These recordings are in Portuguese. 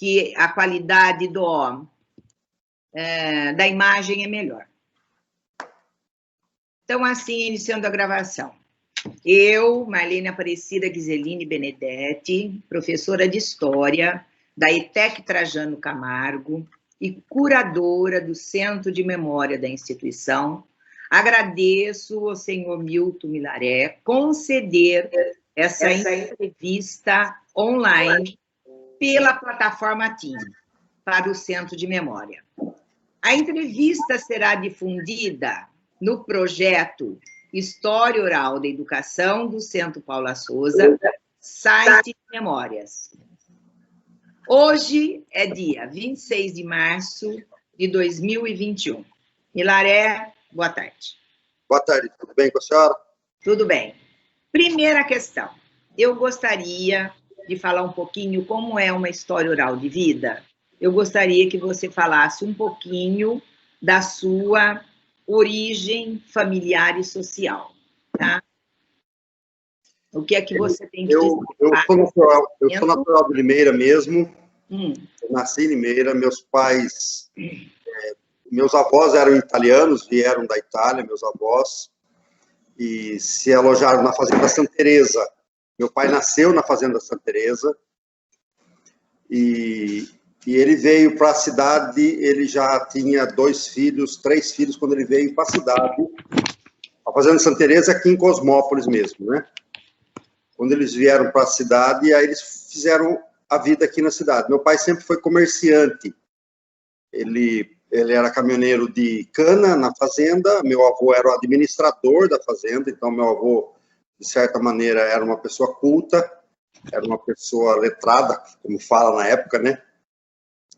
que a qualidade da imagem é melhor. Então, assim, iniciando a gravação. Eu, Marlene Aparecida Ghiseline Benedetti, professora de História da ETEC Trajano Camargo e curadora do Centro de Memória da instituição, agradeço ao senhor Milton Milaré conceder essa entrevista online pela plataforma Teams para o Centro de Memória. A entrevista será difundida no projeto História Oral da Educação do Centro Paula Souza, site de memórias. Hoje é dia 26 de março de 2021. Milaré, boa tarde. Boa tarde, tudo bem com a senhora? Tudo bem. Primeira questão. Eu gostaria de falar um pouquinho como é uma história oral de vida. Eu gostaria que você falasse um pouquinho da sua origem familiar e social, tá? O que é que você tem que dizer? Eu sou natural de Limeira mesmo, eu nasci em Limeira, meus pais, meus avós eram italianos, vieram da Itália, meus avós, e se alojaram na Fazenda Santa Teresa. Meu pai nasceu na Fazenda Santa Teresa, e ele veio para a cidade, ele já tinha 2 filhos, 3 filhos, quando ele veio para a cidade. A Fazenda Santa Teresa aqui em Cosmópolis mesmo, né? Quando eles vieram para a cidade, aí eles fizeram a vida aqui na cidade. Meu pai sempre foi comerciante. Ele era caminhoneiro de cana na fazenda, meu avô era o administrador da fazenda, então meu avô, de certa maneira, era uma pessoa culta, era uma pessoa letrada, como fala na época, né?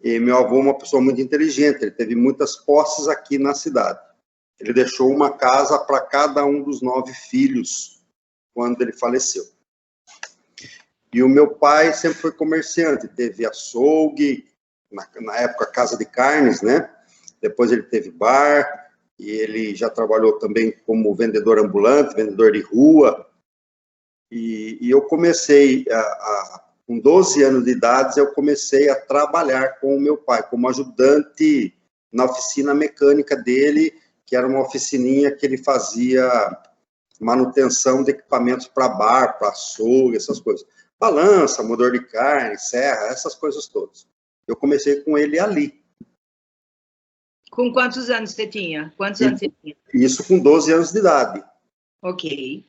E meu avô uma pessoa muito inteligente, ele teve muitas posses aqui na cidade. Ele deixou uma casa para cada um dos 9 filhos quando ele faleceu. E o meu pai sempre foi comerciante, teve açougue, na época casa de carnes, né? Depois ele teve bar, e ele já trabalhou também como vendedor ambulante, vendedor de rua. E eu comecei, com 12 anos de idade, eu comecei a trabalhar com o meu pai, como ajudante na oficina mecânica dele, que era uma oficininha que ele fazia manutenção de equipamentos para bar, para açougue, essas coisas. Balança, moedor de carne, serra, essas coisas todas. Eu comecei com ele ali. Com quantos anos você tinha? Quantos anos você tinha? Isso com 12 anos de idade. Ok.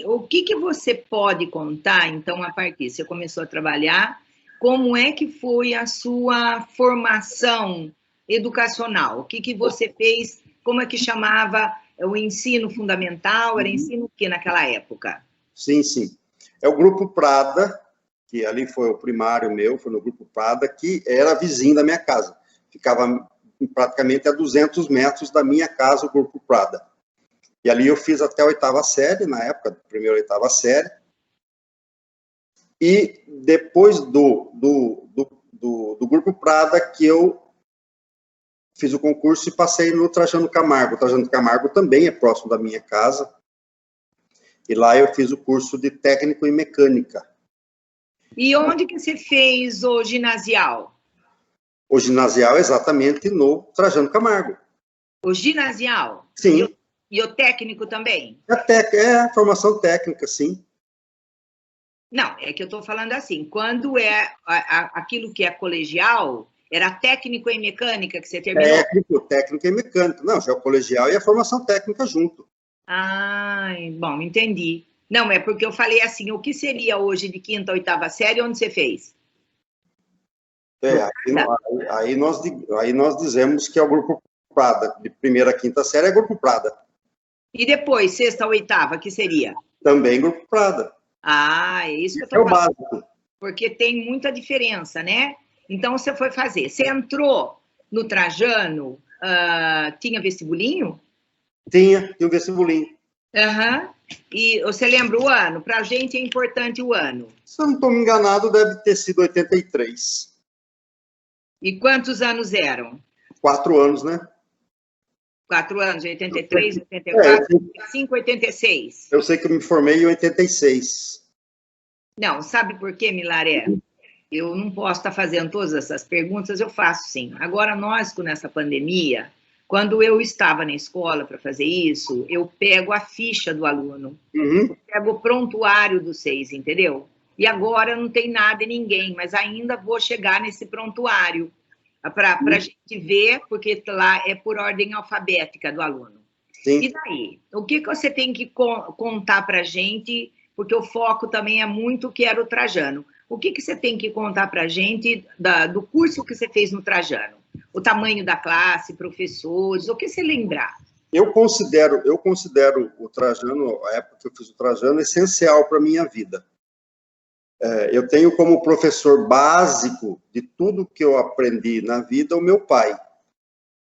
O que você pode contar, então, a partir? Você começou a trabalhar, como é que foi a sua formação educacional? O que você fez? Como é que chamava o ensino fundamental? Era ensino o que naquela época? Sim, sim. É o Grupo Prada, que ali foi o primário meu, foi no Grupo Prada, que era vizinho da minha casa. Ficava praticamente a 200 metros da minha casa, o Grupo Prada. E ali eu fiz até a 8ª série, na época, primeira e 8ª série. E depois do Grupo Prada, que eu fiz o concurso e passei no Trajano Camargo. O Trajano Camargo também é próximo da minha casa. E lá eu fiz o curso de técnico em mecânica. E onde que você fez o ginasial? O ginasial é exatamente no Trajano Camargo. O ginasial? Sim. E o técnico também? É formação técnica, sim. Não, é que eu estou falando assim, quando é aquilo que é colegial, era técnico em mecânica que você terminou? Técnico em mecânica. Não, já é o colegial e a formação técnica junto. Ah, bom, entendi. Não, é porque eu falei assim, o que seria hoje de 5ª, 8ª série, onde você fez? Aí nós dizemos que é o Grupo Prada, de 1ª a 5ª série é Grupo Prada. E depois, 6ª, 8ª, que seria? Também Grupo Prada. Ah, é isso que eu estou falando. É o básico. Porque tem muita diferença, né? Então, você foi fazer. Você entrou no Trajano, tinha vestibulinho? Tinha um vestibulinho. Aham. E você lembra o ano? Para a gente é importante o ano. Se eu não estou me enganado, deve ter sido 83. E quantos anos eram? 4 anos, né? 4 anos, 83, 84, 85, 86. Eu sei que eu me formei em 86. Não, sabe por quê, Milaré? eu não posso estar fazendo todas essas perguntas, eu faço sim. Agora, nós, nessa pandemia, quando eu estava na escola para fazer isso, eu pego a ficha do aluno, eu pego o prontuário do SEIS, entendeu? E agora não tem nada e ninguém, mas ainda vou chegar nesse prontuário para a gente ver, porque lá é por ordem alfabética do aluno. Sim. E daí? O que você tem que contar para a gente, porque o foco também é muito que era o Trajano. O que você tem que contar para a gente do curso que você fez no Trajano? O tamanho da classe, professores, o que você lembrar? Eu considero o Trajano, a época que eu fiz o Trajano, essencial para a minha vida. Eu tenho como professor básico de tudo que eu aprendi na vida o meu pai,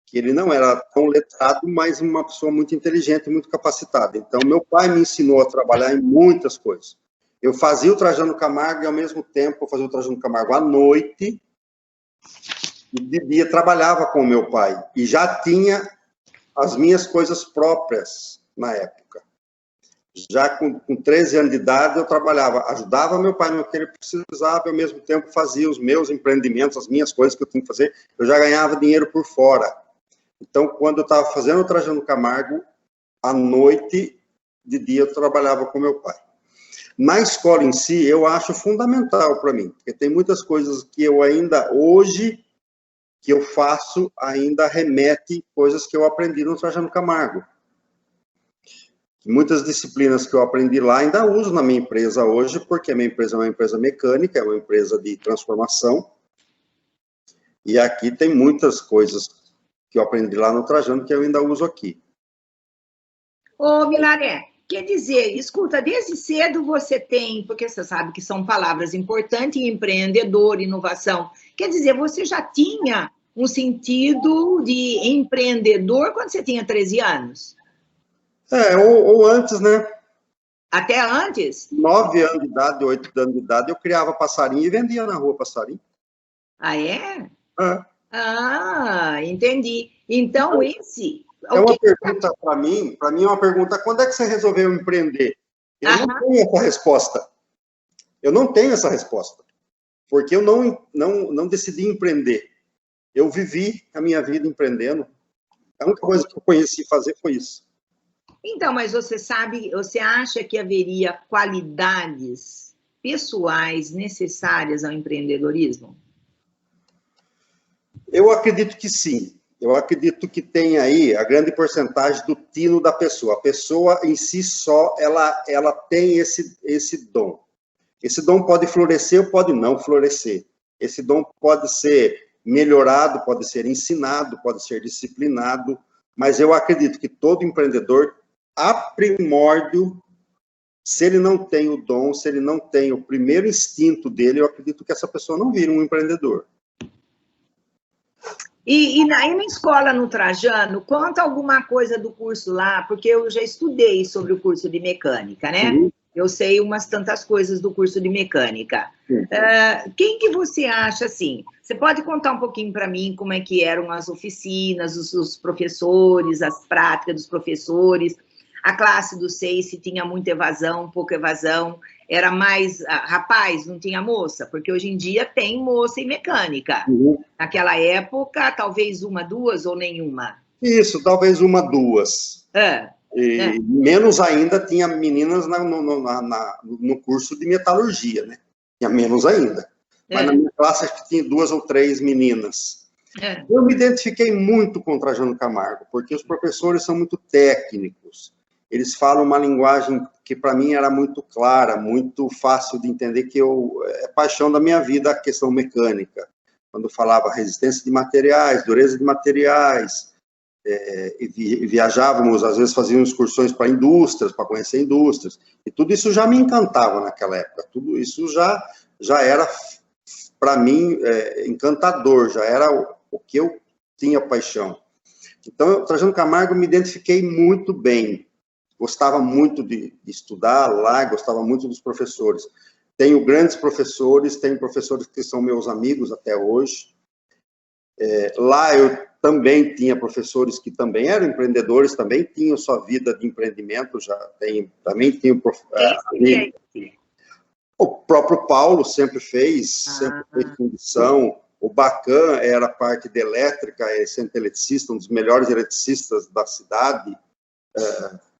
que ele não era tão letrado, mas uma pessoa muito inteligente, muito capacitada. Então, meu pai me ensinou a trabalhar em muitas coisas. Eu fazia o Trajano Camargo e, ao mesmo tempo, eu fazia o Trajano Camargo à noite, e de dia trabalhava com o meu pai. E já tinha as minhas coisas próprias na época. Já com 13 anos de idade, eu trabalhava, ajudava meu pai no que ele precisava, e, ao mesmo tempo, fazia os meus empreendimentos, as minhas coisas que eu tinha que fazer. Eu já ganhava dinheiro por fora. Então, quando eu estava fazendo o Trajano Camargo, à noite, de dia, eu trabalhava com meu pai. Na escola em si, eu acho fundamental para mim, porque tem muitas coisas que eu ainda, hoje, que eu faço, ainda remete coisas que eu aprendi no Trajano Camargo. Muitas disciplinas que eu aprendi lá ainda uso na minha empresa hoje, porque a minha empresa é uma empresa mecânica, é uma empresa de transformação, e aqui tem muitas coisas que eu aprendi lá no Trajano que eu ainda uso aqui. Ô, Milaré, quer dizer, escuta, desde cedo você tem, porque você sabe que são palavras importantes, empreendedor, inovação. Quer dizer, você já tinha um sentido de empreendedor quando você tinha 13 anos? Ou antes, né? Até antes? 9 anos de idade, 8 anos de idade, eu criava passarinho e vendia na rua passarinho. Ah, é? É. Ah, entendi. Então, esse... É uma pergunta para mim é uma pergunta, quando é que você resolveu empreender? Eu não tenho essa resposta. Eu não tenho essa resposta. Porque eu não decidi empreender. Eu vivi a minha vida empreendendo. A única coisa que eu conheci fazer foi isso. Então, mas você sabe, você acha que haveria qualidades pessoais necessárias ao empreendedorismo? Eu acredito que sim. Eu acredito que tem aí a grande porcentagem do tino da pessoa. A pessoa em si só, ela tem esse dom. Esse dom pode florescer ou pode não florescer. Esse dom pode ser melhorado, pode ser ensinado, pode ser disciplinado, mas eu acredito que todo empreendedor, a primórdio, se ele não tem o dom, se ele não tem o primeiro instinto dele, eu acredito que essa pessoa não vira um empreendedor. E na escola, no Trajano, conta alguma coisa do curso lá, porque eu já estudei sobre o curso de mecânica, né? Uhum. Eu sei umas tantas coisas do curso de mecânica. Quem que você acha, assim, você pode contar um pouquinho para mim como é que eram as oficinas, os professores, as práticas dos professores, a classe do SEIS, se tinha muita evasão, pouca evasão, era mais rapaz, não tinha moça, porque hoje em dia tem moça e mecânica. Uhum. Naquela época, talvez uma, duas ou nenhuma. Isso, talvez uma, duas. Menos ainda tinha meninas no curso de metalurgia, né? Tinha menos ainda. Mas na minha classe acho que tinha 2 ou 3 meninas. Eu me identifiquei muito com o Trajano Camargo, porque os professores são muito técnicos. Eles falam uma linguagem que para mim era muito clara, muito fácil de entender, que é paixão da minha vida a questão mecânica. Quando falava resistência de materiais, dureza de materiais, e viajávamos, às vezes fazíamos excursões para indústrias, para conhecer indústrias, e tudo isso já me encantava naquela época, tudo isso já era, para mim, encantador, já era o que eu tinha paixão. Então, Trajano Camargo, me identifiquei muito bem, gostava muito de estudar lá, gostava muito dos professores. Tenho grandes professores, tenho professores que são meus amigos até hoje. Lá eu também tinha professores que também eram empreendedores, também tinham sua vida de empreendimento, também tinham O próprio Paulo sempre fez fundição. O Bacan era parte de elétrica, é sempre eletricista, um dos melhores eletricistas da cidade.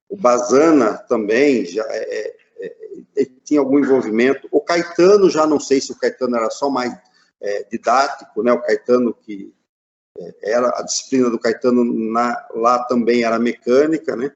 O Bazana também já tinha algum envolvimento. O Caetano, já não sei se o Caetano era só mais didático, né? O Caetano, que era a disciplina do Caetano lá também era mecânica, né?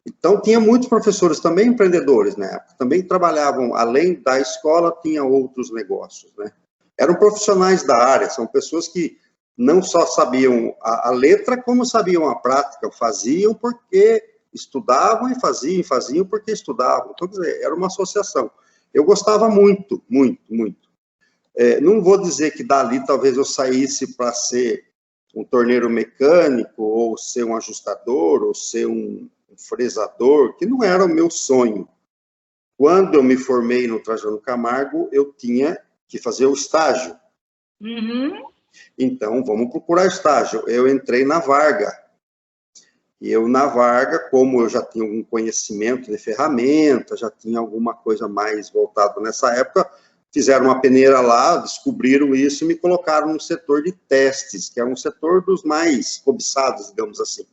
Então, tinha muitos professores também empreendedores na época, também trabalhavam, além da escola, tinha outros negócios, né? Eram profissionais da área, são pessoas que não só sabiam a letra, como sabiam a prática, faziam porque estudavam e faziam porque estudavam. Então, quer dizer, era uma associação. Eu gostava muito, muito, muito. Não vou dizer que dali talvez eu saísse para ser um torneiro mecânico, ou ser um ajustador, ou ser um fresador, que não era o meu sonho. Quando eu me formei no Trajano Camargo, eu tinha que fazer o estágio. Então, vamos procurar estágio. Eu entrei na Varga. E eu, na Varga, como eu já tinha algum conhecimento de ferramenta, já tinha alguma coisa mais voltada nessa época, fizeram uma peneira lá, descobriram isso e me colocaram no setor de testes, que é um setor dos mais cobiçados, digamos assim,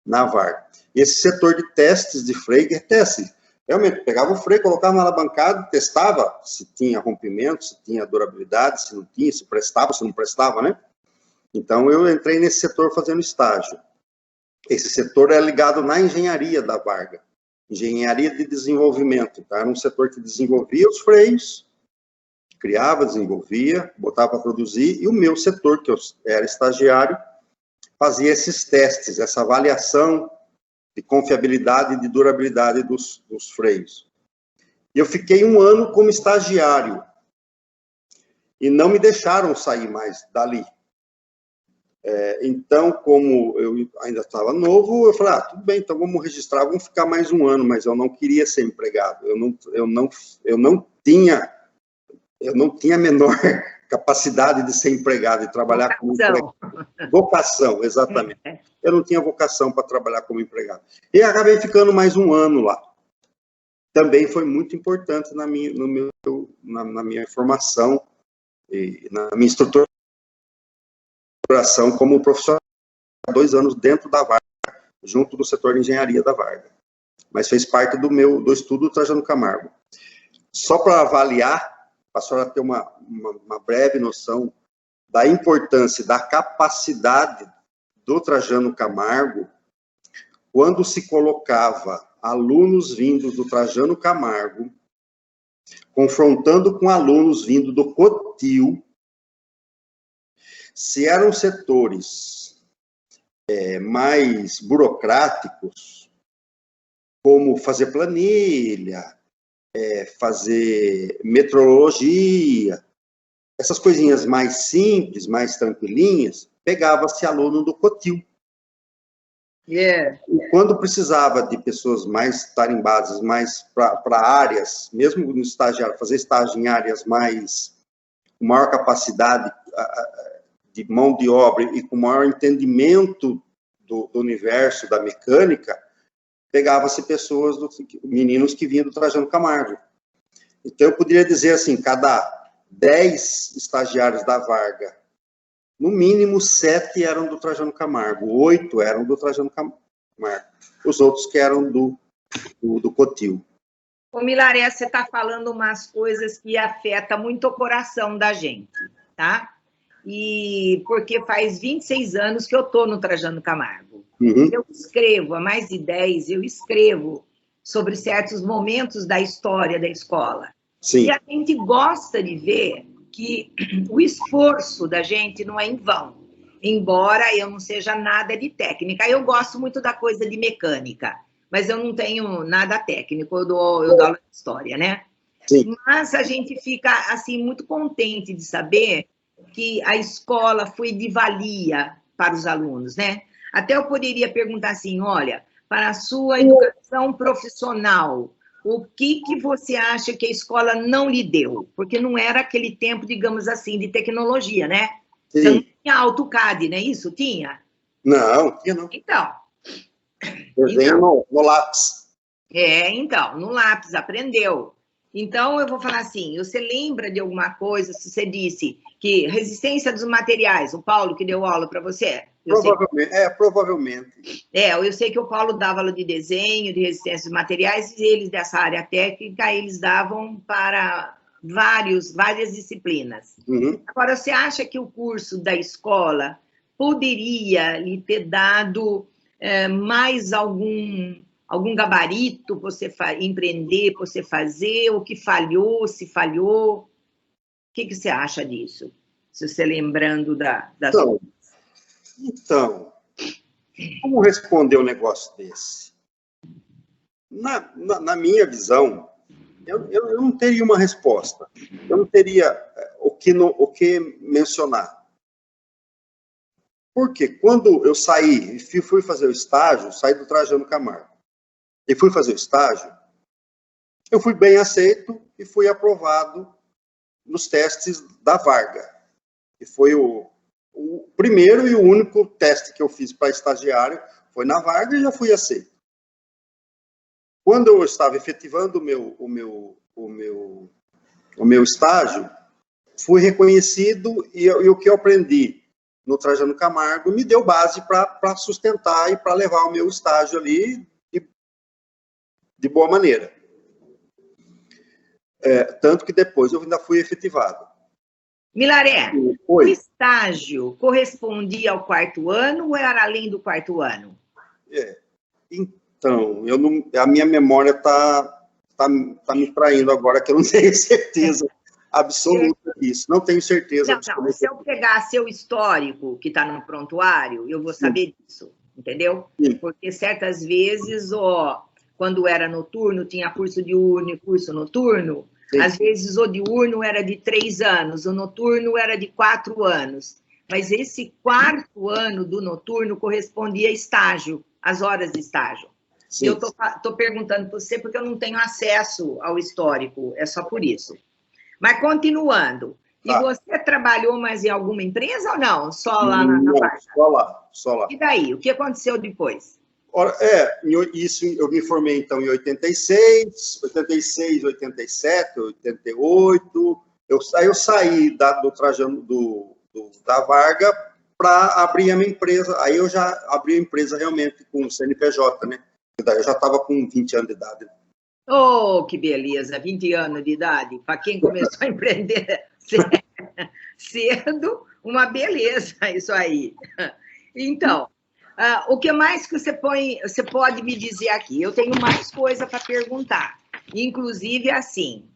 na Varga. Esse setor de testes de freio, que é teste. Realmente, pegava o freio, colocava na bancada, testava se tinha rompimento, se tinha durabilidade, se não tinha, se prestava, se não prestava, né? Então, eu entrei nesse setor fazendo estágio. Esse setor é ligado na engenharia da Varga, engenharia de desenvolvimento. Então, era um setor que desenvolvia os freios, criava, desenvolvia, botava para produzir, e o meu setor, que eu era estagiário, fazia esses testes, essa avaliação de confiabilidade e de durabilidade dos freios. E eu fiquei 1 ano como estagiário, e não me deixaram sair mais dali. Então, como eu ainda estava novo, eu falei, tudo bem, então vamos registrar, vamos ficar mais 1 ano, mas eu não queria ser empregado, eu não tinha a menor capacidade de ser empregado e trabalhar como empregado. Vocação, exatamente. Eu não tinha vocação para trabalhar como empregado. E acabei ficando mais 1 ano lá. Também foi muito importante na minha formação e na minha estruturação como profissional, 2 anos dentro da Varga, junto do setor de engenharia da Varga. Mas fez parte do estudo do Trajano Camargo. Só para avaliar, para a senhora ter uma breve noção da importância, da capacidade do Trajano Camargo, quando se colocava alunos vindos do Trajano Camargo, confrontando com alunos vindos do Cotil, se eram setores mais burocráticos, como fazer planilha, fazer metrologia, essas coisinhas mais simples, mais tranquilinhas, pegava-se aluno do Cotil. Yeah. E quando precisava de pessoas mais tarimbadas, mais para áreas, mesmo no estagiário, fazer estágio em áreas com maior capacidade de mão de obra e com maior entendimento do universo da mecânica, pegava-se pessoas, meninos que vinham do Trajano Camargo. Então, eu poderia dizer assim, cada 10 estagiários da Varga, no mínimo 7 eram do Trajano Camargo, 8 eram do Trajano Camargo, os outros que eram do Cotil. Ô, Milaré, você está falando umas coisas que afetam muito o coração da gente, tá? E porque faz 26 anos que eu estou no Trajano Camargo. Eu escrevo, há mais de 10, eu escrevo sobre certos momentos da história da escola. Sim. E a gente gosta de ver que o esforço da gente não é em vão, embora eu não seja nada de técnica. Eu gosto muito da coisa de mecânica, mas eu não tenho nada técnico, eu dou aula de história, né? Sim. Mas a gente fica, assim, muito contente de saber que a escola foi de valia para os alunos, né? Até eu poderia perguntar assim, olha, para a sua educação profissional, o que você acha que a escola não lhe deu? Porque não era aquele tempo, digamos assim, de tecnologia, né? Sim. Você não tinha AutoCAD, não é isso? Tinha? Não, tinha não. Então. Desenho no lápis. Então, no lápis, aprendeu. Então, eu vou falar assim, você lembra de alguma coisa, se você disse que resistência dos materiais, o Paulo que deu aula para você? Provavelmente, provavelmente. Eu sei que o Paulo dava aula de desenho, de resistência dos materiais, e eles dessa área técnica, eles davam para várias disciplinas. Uhum. Agora, você acha que o curso da escola poderia lhe ter dado mais algum gabarito para você empreender, para você fazer, o que falhou, se falhou? O que você acha disso? Se você lembrando da sua... Então, como responder um negócio desse? Na minha visão, eu não teria uma resposta. Eu não teria o que mencionar. Porque quando eu saí e fui fazer o estágio, saí do Trajano Camargo, e fui fazer o estágio, eu fui bem aceito e fui aprovado nos testes da Varga. E foi o primeiro e o único teste que eu fiz para estagiário, foi na Varga e já fui aceito. Quando eu estava efetivando o meu estágio, fui reconhecido e o que eu aprendi no Trajano Camargo me deu base para sustentar e para levar o meu estágio ali de boa maneira. Tanto que depois eu ainda fui efetivado. Milaré, o estágio correspondia ao 4º ano ou era além do 4º ano? Então, a minha memória tá me traindo agora, que eu não tenho certeza absoluta disso. Não tenho certeza absoluta. Não, se eu pegar seu histórico, que está no prontuário, eu vou saber disso, entendeu? Sim. Porque certas vezes, quando era noturno, tinha curso diurno e curso noturno. Sim. Às vezes o diurno era de 3 anos, o noturno era de 4 anos. Mas esse 4º ano do noturno correspondia a estágio, às horas de estágio. Sim. Eu estou perguntando para você porque eu não tenho acesso ao histórico, é só por isso. Mas continuando, e você trabalhou mais em alguma empresa ou não? Só lá na Varga? Só lá. E daí? O que aconteceu depois? Isso eu me formei, então, em 86, 87, 88. Aí eu saí do Trajano, da Varga para abrir a minha empresa. Aí eu já abri a empresa realmente com o CNPJ, né? Daí eu já estava com 20 anos de idade. Oh, que beleza! 20 anos de idade. Para quem começou a empreender cedo, uma beleza isso aí. Então... o que mais que você pode me dizer aqui? Eu tenho mais coisa para perguntar. Inclusive, assim,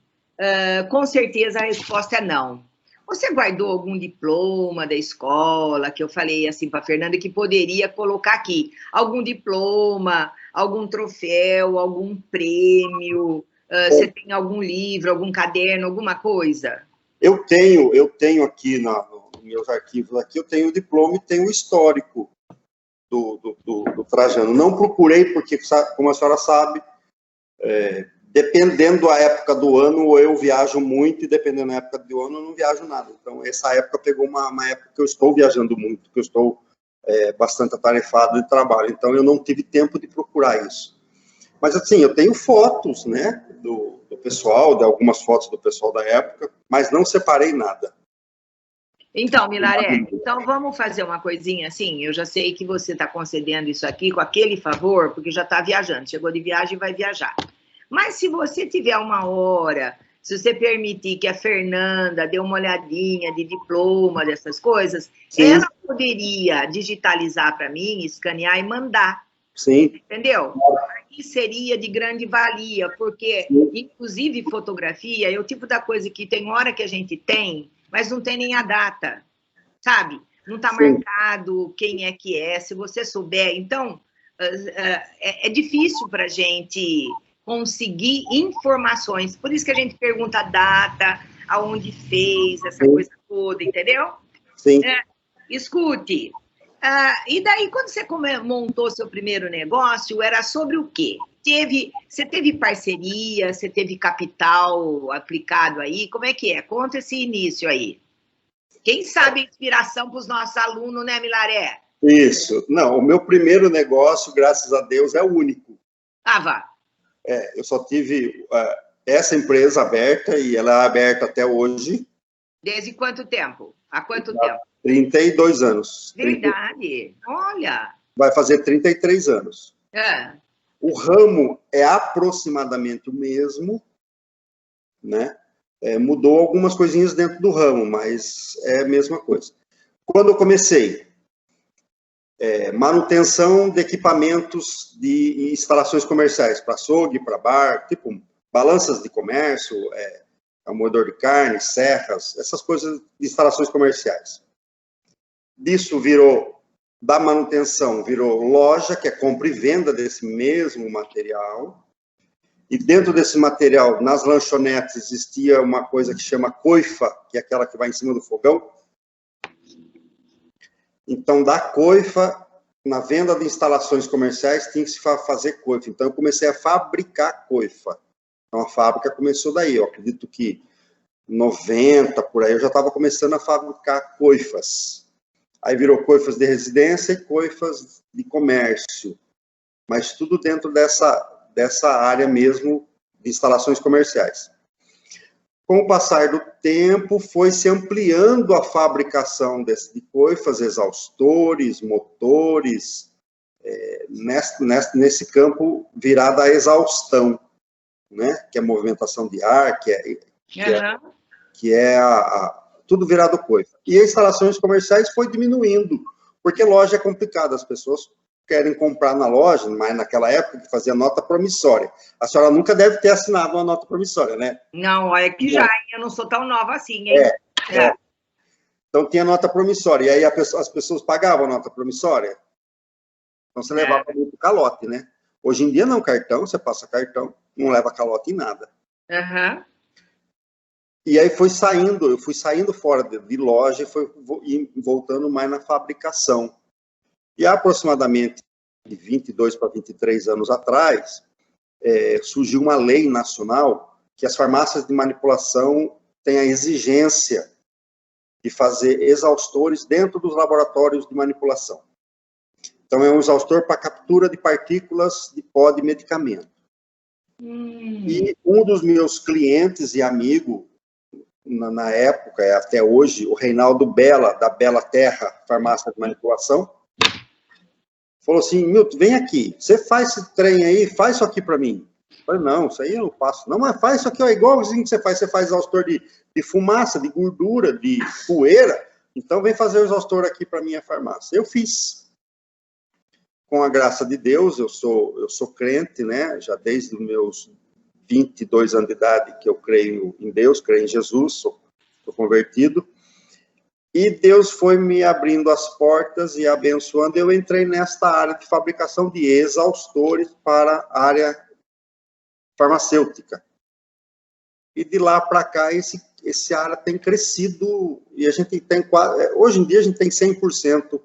com certeza a resposta é não. Você guardou algum diploma da escola, que eu falei assim para a Fernanda, que poderia colocar aqui? Algum diploma, algum troféu, algum prêmio? Você tem algum livro, algum caderno, alguma coisa? Eu tenho aqui nos meus arquivos, aqui eu tenho o diploma e tenho o histórico do Trajano. Não procurei, porque, como a senhora sabe, dependendo da época do ano, eu viajo muito, e dependendo da época do ano, eu não viajo nada. Então, essa época pegou uma época que eu estou viajando muito, que eu estou bastante atarefado de trabalho. Então, eu não tive tempo de procurar isso. Mas, assim, eu tenho fotos, né, do pessoal, de algumas fotos do pessoal da época, mas não separei nada. Então, Milaré, então vamos fazer uma coisinha assim, eu já sei que você está concedendo isso aqui com aquele favor, porque já está viajando, chegou de viagem e vai viajar. Mas se você tiver uma hora, se você permitir que a Fernanda dê uma olhadinha de diploma, dessas coisas, sim, ela poderia digitalizar para mim, escanear e mandar. Sim. Entendeu? Aí seria de grande valia, porque, sim, inclusive fotografia, é o tipo da coisa que tem hora que a gente tem, mas não tem nem a data, sabe? Não está marcado quem é que é, se você souber. Então, é difícil para a gente conseguir informações. Por isso que a gente pergunta a data, aonde fez, essa sim, coisa toda, entendeu? Sim. Escute, e daí, quando você montou seu primeiro negócio, era sobre o quê? Você teve parceria, você teve capital aplicado aí? Como é que é? Conta esse início aí. Quem sabe inspiração para os nossos alunos, né, Milaré? Isso. Não, o meu primeiro negócio, graças a Deus, é o único. Vá. Eu só tive essa empresa aberta, e ela é aberta até hoje. Desde quanto tempo? Há quanto tempo? 32 anos. Verdade. Olha. Vai fazer 33 anos. É. O ramo é aproximadamente o mesmo, né? Mudou algumas coisinhas dentro do ramo, mas é a mesma coisa. Quando eu comecei, manutenção de equipamentos de instalações comerciais, para açougue, para bar, tipo balanças de comércio, moedor de carne, serras, essas coisas de instalações comerciais. Disso da manutenção, virou loja, que é compra e venda desse mesmo material. E dentro desse material, nas lanchonetes, existia uma coisa que chama coifa, que é aquela que vai em cima do fogão. Então, da coifa, na venda de instalações comerciais, tinha que se fazer coifa. Então, eu comecei a fabricar coifa. Então, a fábrica começou daí. Eu acredito que 90, por aí, eu já estava começando a fabricar coifas. Aí virou coifas de residência e coifas de comércio. Mas tudo dentro dessa área mesmo de instalações comerciais. Com o passar do tempo, foi se ampliando a fabricação de coifas, exaustores, motores, nesse campo virado à exaustão, né? Que é movimentação de ar, que é tudo virado coifa. E as instalações comerciais foi diminuindo, porque loja é complicado, as pessoas querem comprar na loja, mas naquela época que fazia nota promissória. A senhora nunca deve ter assinado uma nota promissória, né? Não, olha que já, eu não sou tão nova assim, hein? Então tinha nota promissória, e aí as pessoas pagavam a nota promissória. Então você levava muito calote, né? Hoje em dia não, cartão, você passa cartão, não leva calote em nada. Uhum. E aí eu fui saindo fora de loja e voltando mais na fabricação. E aproximadamente de 22 para 23 anos atrás, surgiu uma lei nacional que as farmácias de manipulação têm a exigência de fazer exaustores dentro dos laboratórios de manipulação. Então, é um exaustor para captura de partículas de pó de medicamento. E um dos meus clientes e amigo, na época, até hoje, o Reinaldo Bela, da Bela Terra, farmácia de manipulação, falou assim: Milton, vem aqui, você faz esse trem aí, faz isso aqui para mim. Eu falei: não, isso aí eu não faço. Não, mas faz isso aqui, ó, igualzinho que você faz exaustor de fumaça, de gordura, de poeira, então vem fazer o exaustor aqui para minha farmácia. Eu fiz. Com a graça de Deus, eu sou crente, né, já desde os meus 22 anos de idade que eu creio em Deus, creio em Jesus, sou convertido. E Deus foi me abrindo as portas e abençoando. Eu entrei nesta área de fabricação de exaustores para a área farmacêutica. E de lá para cá, esse área tem crescido, e a gente tem hoje em dia a gente tem 100%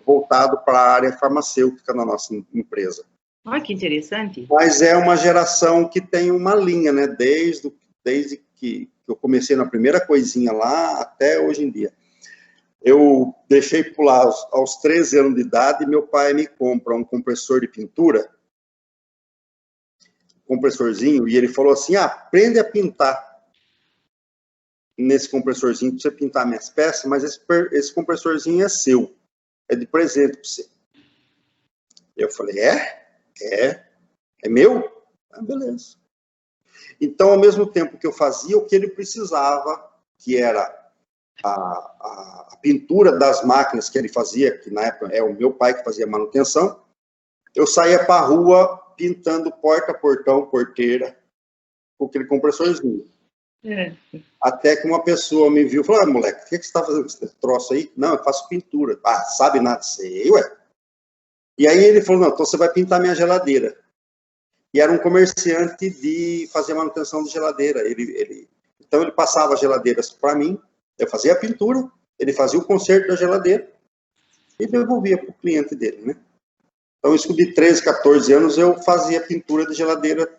voltado para a área farmacêutica na nossa empresa. Olha que interessante. Mas é uma geração que tem uma linha, né? Desde que eu comecei na primeira coisinha lá até hoje em dia. Eu deixei pular aos 13 anos de idade e meu pai me compra um compressor de pintura, compressorzinho, e ele falou assim: aprende a pintar nesse compressorzinho para você pintar minhas peças, mas esse compressorzinho é seu, é de presente para você. Eu falei: é meu? Beleza. Então, ao mesmo tempo que eu fazia o que ele precisava, que era a pintura das máquinas que ele fazia, que na época é o meu pai que fazia manutenção, eu saía para a rua pintando porta, portão, porteira, com aquele compressorzinho. Até que uma pessoa me viu e falou: moleque, o que você está fazendo com esse troço aí? Não, eu faço pintura. Sabe nada? Sei, ué. E aí ele falou: não, então você vai pintar minha geladeira. E era um comerciante de fazer manutenção de geladeira. Então ele passava as geladeiras para mim, eu fazia a pintura, ele fazia o conserto da geladeira e devolvia para o cliente dele, né? Então, isso de 13, 14 anos, eu fazia pintura de geladeira,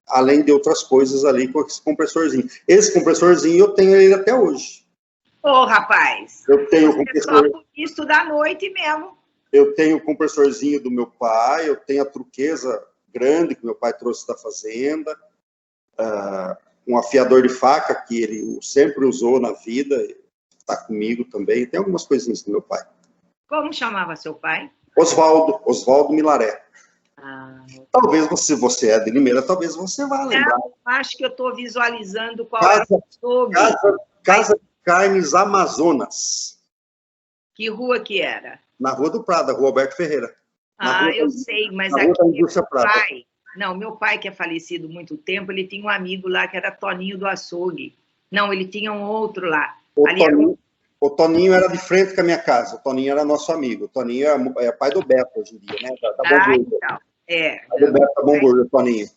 além de outras coisas ali, com esse compressorzinho. Esse compressorzinho eu tenho ele até hoje. Ô, rapaz! Eu tenho o compressor... Só isso da noite mesmo. Eu tenho o compressorzinho do meu pai, eu tenho a truqueza grande que meu pai trouxe da fazenda. um afiador de faca, que ele sempre usou na vida, está comigo também. Tem algumas coisinhas do meu pai. Como chamava seu pai? Oswaldo Milaré. Ah, Talvez você é de Limeira, talvez você vá lembrar. não, acho que eu estou visualizando qual era o açougue. Casa de Carnes Amazonas. Que rua que era? Na Rua do Prado, Rua Alberto Ferreira. Eu sei, mas aqui meu pai, que é falecido há muito tempo, ele tinha um amigo lá que era Toninho do Açougue. Não, ele tinha um outro lá. O Toninho era de frente com a minha casa. O Toninho era nosso amigo. O Toninho é pai do Beto hoje em dia, né? Da Bomburger. Então. Pai do Beto da Bomburger, Toninho.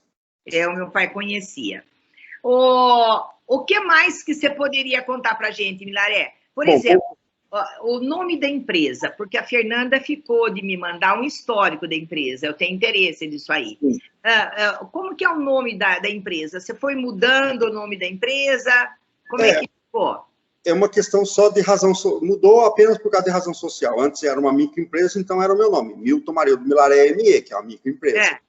O meu pai conhecia. O que mais que você poderia contar para a gente, Milaré? Por exemplo, o nome da empresa, porque a Fernanda ficou de me mandar um histórico da empresa, eu tenho interesse nisso aí. Como que é o nome da empresa? Você foi mudando o nome da empresa? Como é que ficou? É uma questão só de razão, mudou apenas por causa de razão social. Antes era uma microempresa, então era o meu nome, Milton Marildo Milaré ME, que é uma microempresa.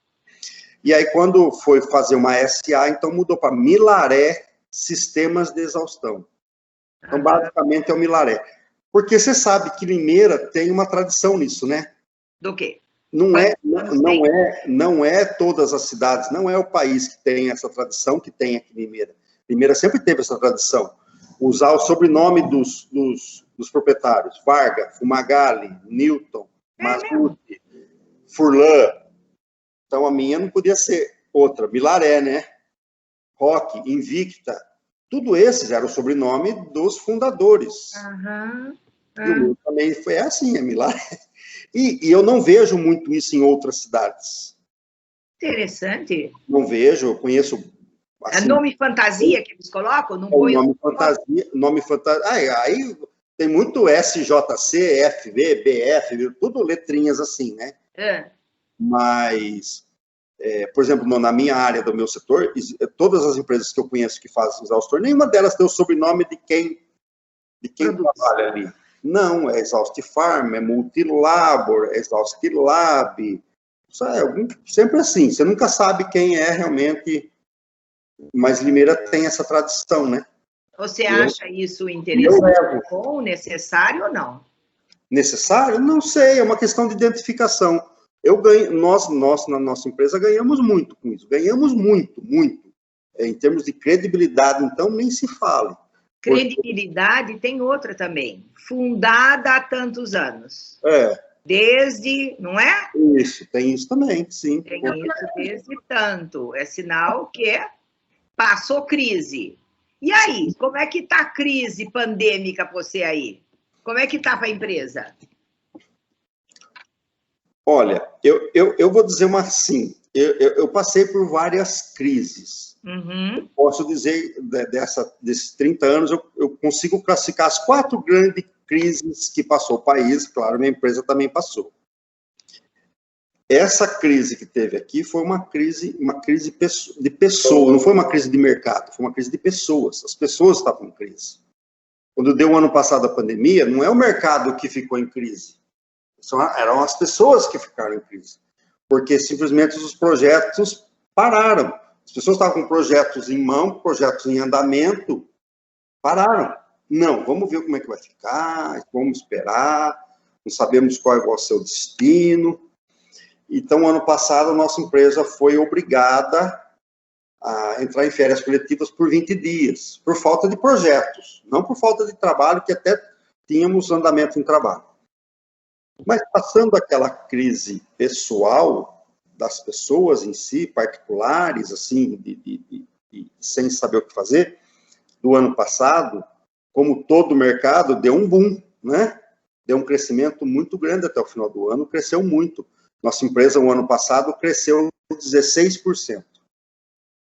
E aí, quando foi fazer uma SA, então mudou para Milaré Sistemas de Exaustão. Então, basicamente, é o Milaré. Porque você sabe que Limeira tem uma tradição nisso, né? Do quê? Não é todas as cidades, não é o país que tem essa tradição que tem aqui em Limeira. Limeira sempre teve essa tradição. Usar o sobrenome dos proprietários. Varga, Fumagalli, Newton, Masucci, Furlan. Então, a minha não podia ser outra. Milaré, né? Roque, Invicta. Tudo esses eram o sobrenome dos fundadores. E o meu também foi assim, é Milaré. E eu não vejo muito isso em outras cidades. Interessante. Não vejo, eu conheço... Assim, é nome fantasia que eles colocam? Não nome fantasia. Aí tem muito SJC, FV, BF, tudo letrinhas assim, né? Mas, por exemplo, na minha área do meu setor, todas as empresas que eu conheço que fazem exaustor, nenhuma delas tem o sobrenome de quem trabalha ali. Não, é Exhaust Farm, é Multilabor, é Exhaust Lab. Sempre assim, você nunca sabe quem é realmente... Mas Limeira tem essa tradição, né? Você acha isso interessante, bom, necessário ou não? Necessário? Não sei, é uma questão de identificação. Nós, na nossa empresa, ganhamos muito com isso. Ganhamos muito, muito. Em termos de credibilidade, então, nem se fale. Credibilidade tem outra também. Fundada há tantos anos. Desde, não é? Isso, tem isso também, sim. Tem isso desde tanto. É sinal que passou crise. E aí, como é que está a crise pandêmica para você aí? Como é que está para a empresa? Olha, eu vou dizer assim, eu passei por várias crises. Eu posso dizer, desses 30 anos, eu consigo classificar as 4 grandes crises que passou o país, claro, minha empresa também passou. Essa crise que teve aqui foi uma crise de pessoas, não foi uma crise de mercado, foi uma crise de pessoas. As pessoas estavam em crise. Quando deu o ano passado a pandemia, não é o mercado que ficou em crise, eram as pessoas que ficaram em crise, porque simplesmente os projetos pararam. As pessoas estavam com projetos em mão, projetos em andamento, pararam. Não, vamos ver como é que vai ficar, vamos esperar, não sabemos qual vai ser o destino. Então, ano passado, a nossa empresa foi obrigada a entrar em férias coletivas por 20 dias, por falta de projetos, não por falta de trabalho, que até tínhamos andamento em trabalho. Mas passando aquela crise pessoal das pessoas em si, particulares, assim, sem saber o que fazer, do ano passado, como todo o mercado, deu um boom, né? Deu um crescimento muito grande até o final do ano, cresceu muito. Nossa empresa, no ano passado, cresceu 16%.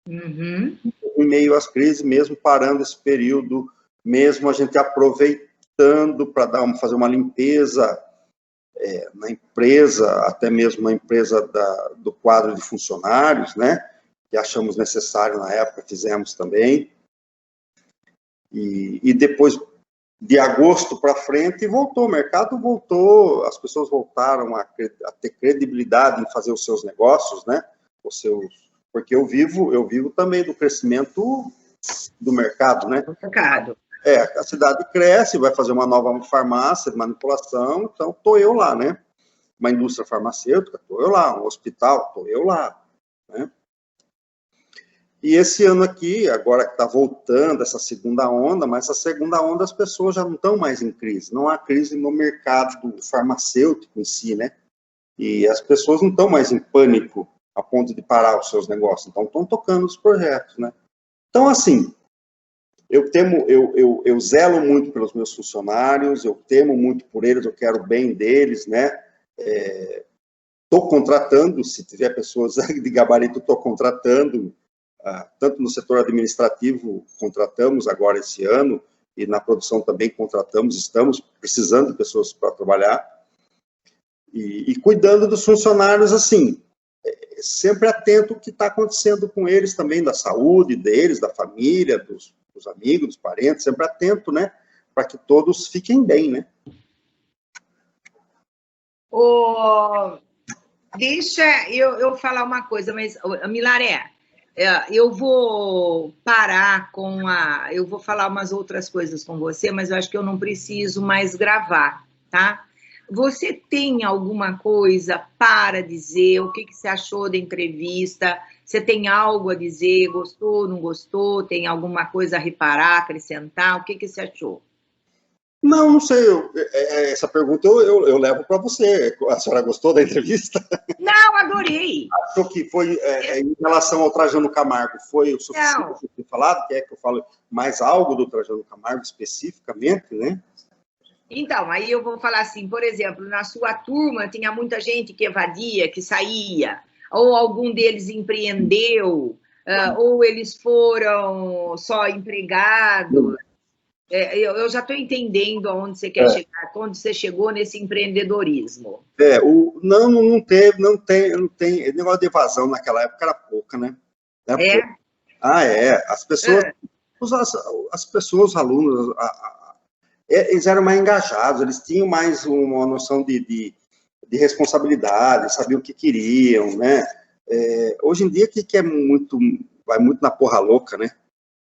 Em meio às crises, mesmo parando esse período, mesmo a gente aproveitando para fazer uma limpeza na empresa, até mesmo na empresa do quadro de funcionários, né? Que achamos necessário na época, fizemos também. E depois, de agosto para frente, voltou, o mercado voltou, as pessoas voltaram a ter credibilidade em fazer os seus negócios, né? Os seus Porque eu vivo também do crescimento do mercado, né? Mercado. A cidade cresce, vai fazer uma nova farmácia de manipulação, então estou eu lá, né? Uma indústria farmacêutica, estou eu lá. Um hospital, estou eu lá, né? E esse ano aqui, agora que está voltando essa segunda onda, mas essa segunda onda as pessoas já não estão mais em crise. Não há crise no mercado farmacêutico em si, né? E as pessoas não estão mais em pânico a ponto de parar os seus negócios. Então, estão tocando os projetos, né? Então, assim, eu zelo muito pelos meus funcionários, eu temo muito por eles, eu quero o bem deles, né? Estou contratando, se tiver pessoas de gabarito, estou contratando, tanto no setor administrativo, contratamos agora esse ano, e na produção também contratamos, estamos precisando de pessoas para trabalhar, e cuidando dos funcionários, assim, sempre atento ao que está acontecendo com eles também, da saúde deles, da família, dos amigos, dos parentes, sempre atento, né, para que todos fiquem bem, né. Deixa eu falar uma coisa, mas, Milaré, eu vou parar eu vou falar umas outras coisas com você, mas eu acho que eu não preciso mais gravar, tá? Você tem alguma coisa para dizer? O que você achou da entrevista? Você tem algo a dizer? Gostou, não gostou? Tem alguma coisa a reparar, acrescentar? O que você achou? Não sei, essa pergunta eu levo para você. A senhora gostou da entrevista? Não, adorei. Achou que foi, em relação ao Trajano Camargo, foi o suficiente de falado? Quer que eu fale mais algo do Trajano Camargo especificamente, né? Então, aí eu vou falar assim, por exemplo, na sua turma tinha muita gente que evadia, que saía, ou algum deles empreendeu, ou eles foram só empregados. Eu já estou entendendo aonde você quer chegar, quando você chegou nesse empreendedorismo. Não tem. Negócio de evasão naquela época era pouca, né? As pessoas, os alunos, eles eram mais engajados, eles tinham mais uma noção de responsabilidade, sabiam o que queriam, né? Hoje em dia, que vai muito na porra louca, né?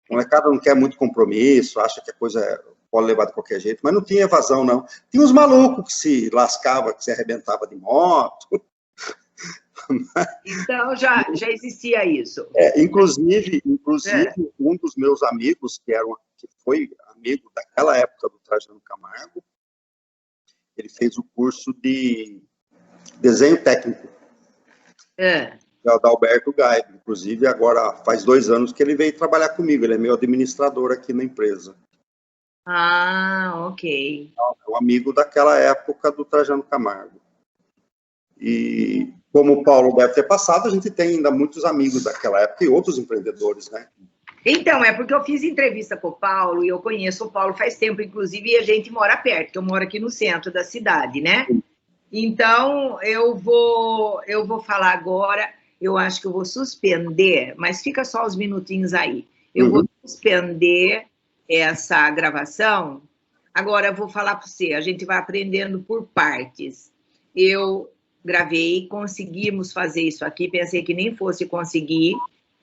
O molecada não quer muito compromisso, acha que a coisa pode levar de qualquer jeito, mas não tinha evasão, não. Tinha uns malucos que se lascava, que se arrebentava de moto. Então, já existia isso. Inclusive, um dos meus amigos, que foi amigo daquela época do Trajano Camargo, ele fez o curso de desenho técnico. É o Adalberto Gaib, inclusive agora faz 2 anos que ele veio trabalhar comigo, ele é meu administrador aqui na empresa. Ok. É um amigo daquela época do Trajano Camargo. E como o Paulo deve ter passado, a gente tem ainda muitos amigos daquela época e outros empreendedores, né? Então, porque eu fiz entrevista com o Paulo, e eu conheço o Paulo faz tempo, inclusive, e a gente mora perto, que eu moro aqui no centro da cidade, né? Então, eu vou falar agora. Eu acho que eu vou suspender, mas fica só uns minutinhos aí. Eu vou suspender essa gravação. Agora, eu vou falar para você, a gente vai aprendendo por partes. Eu gravei, conseguimos fazer isso aqui, pensei que nem fosse conseguir.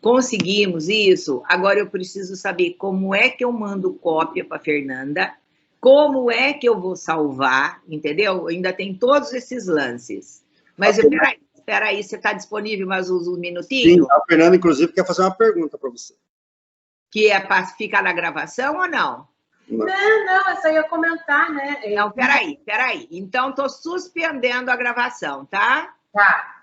Conseguimos isso, agora eu preciso saber como é que eu mando cópia para a Fernanda, como é que eu vou salvar, entendeu? Ainda tem todos esses lances. Mas espera aí, você está disponível mais uns minutinhos? Sim, a Fernanda, inclusive, quer fazer uma pergunta para você. Que é para ficar na gravação ou não? Não, eu só ia comentar, né? Não, peraí. Então, estou suspendendo a gravação, tá? Tá.